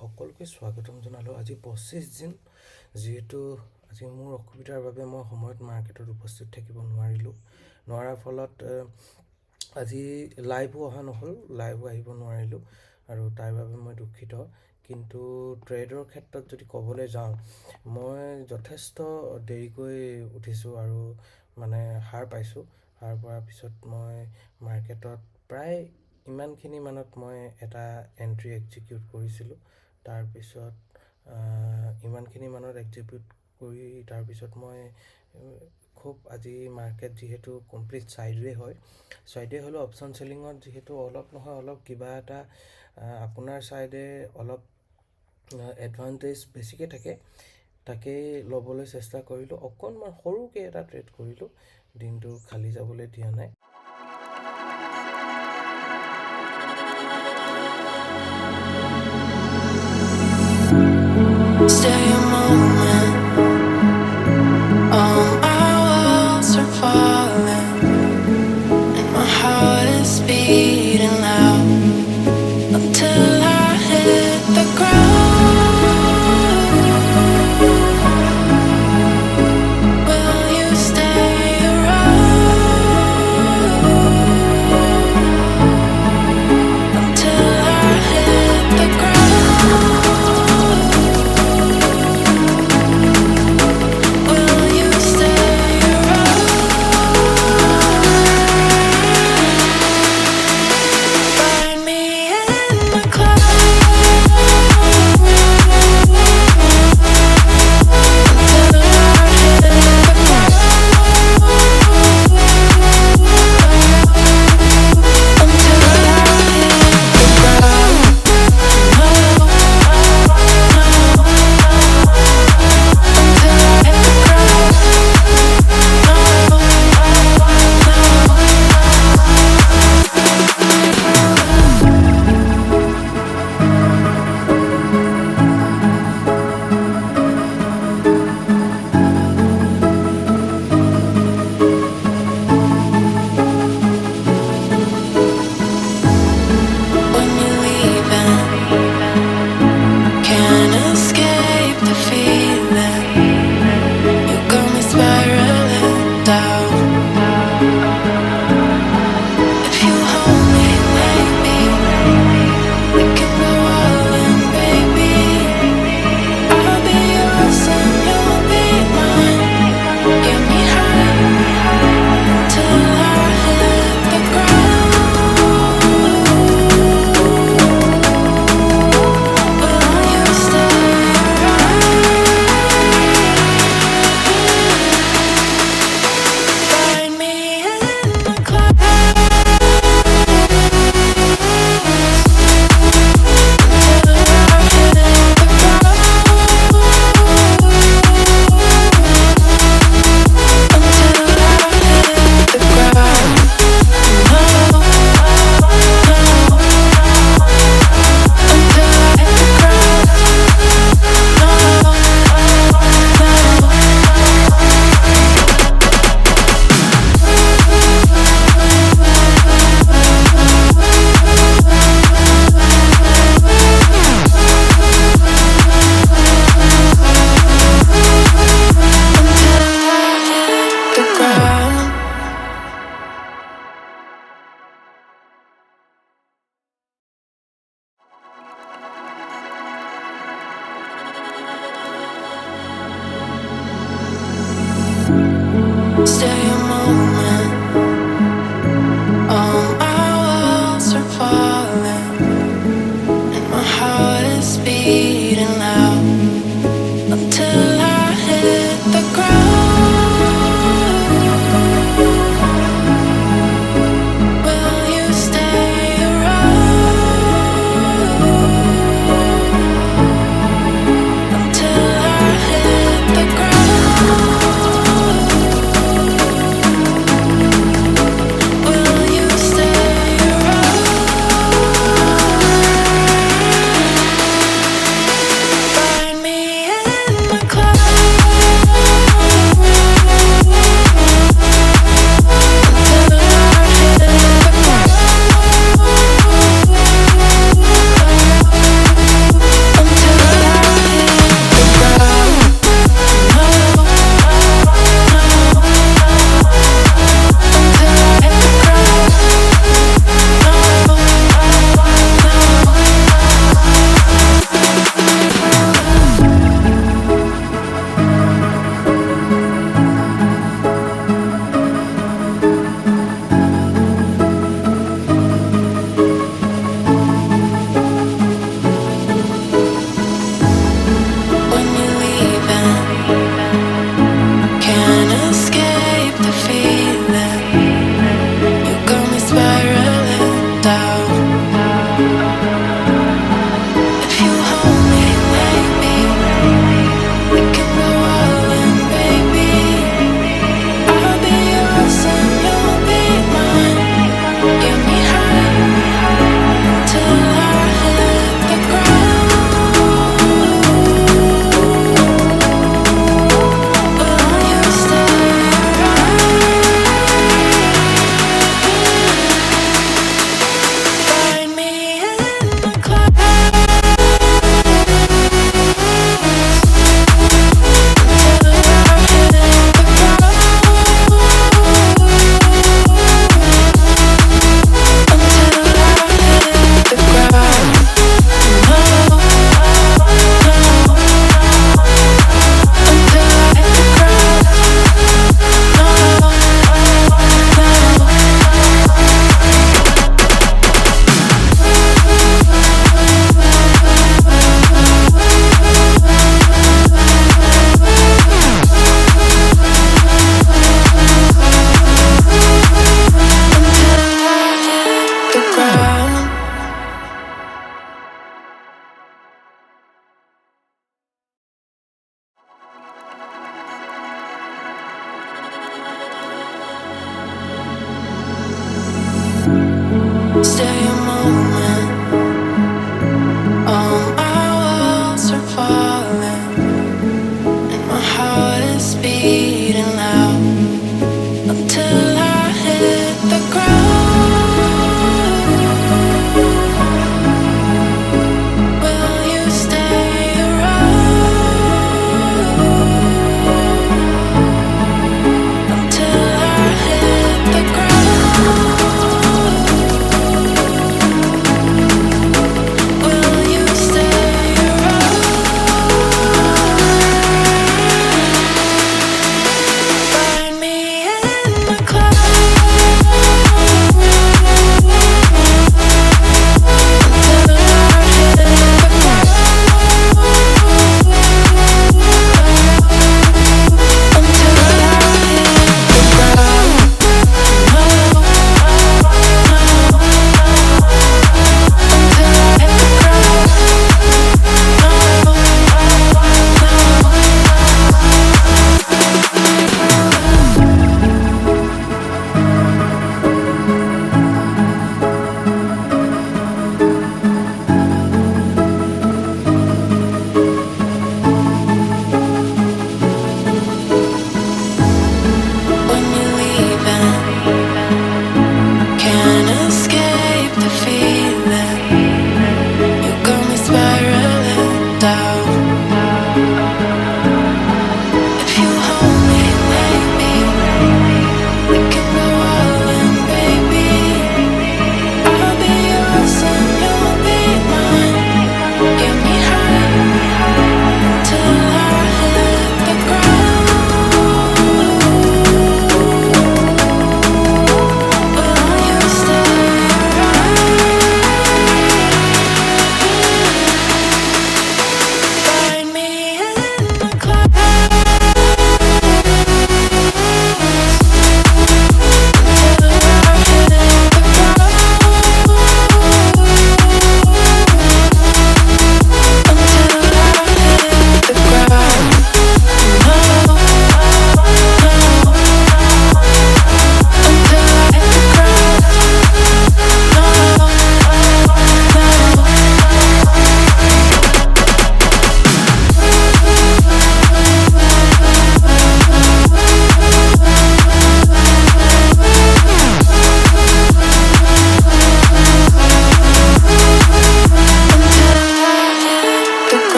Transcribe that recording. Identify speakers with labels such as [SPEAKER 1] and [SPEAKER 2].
[SPEAKER 1] সকলোকে স্বাগতম জনালোঁ। আজি 25 দিন যেহেতু আজি মোৰ অসুবিধাৰ বাবে মই সময়ত মাৰ্কেটত উপস্থিত থাকিব নোৱাৰাৰ ফলত আজি লাইভো অহা নহ'ল, লাইভো আহিব নোৱাৰিলোঁ আৰু তাৰ বাবে মই দুখিত। কিন্তু ট্ৰেডৰ ক্ষেত্ৰত যদি ক'বলৈ যাওঁ, মই যথেষ্ট দেৰিকৈ উঠিছোঁ আৰু হাৰ পাইছোঁ। হাৰ পোৱাৰ পিছত মই মাৰ্কেটত প্ৰায় ইমানখিনি মানত মই এটা এণ্ট্ৰি এক্সিকিউট কৰিছিলোঁ। তাৰপিছত ইমানখিনি মানত এক্সিকিউট কৰি তাৰপিছত মই খুব আজি মাৰ্কেট যিহেতু কমপ্লিট চাইডৱে হ'লেও অপশ্যন চেলিঙত যিহেতু অলপ নহয় অলপ কিবা এটা আপোনাৰ চাইডে অলপ এডভান্টেজ বেছিকৈ থাকে, তাকেই ল'বলৈ চেষ্টা কৰিলোঁ। অকণমান সৰুকৈ এটা ট্ৰেড কৰিলোঁ, দিনটো খালী যাবলৈ দিয়া নাই।
[SPEAKER 2] Stay a moment. All my walls are falling, and my heart is beating loud until I hit the ground. Will you stay around until I hit the ground? Stay a moment.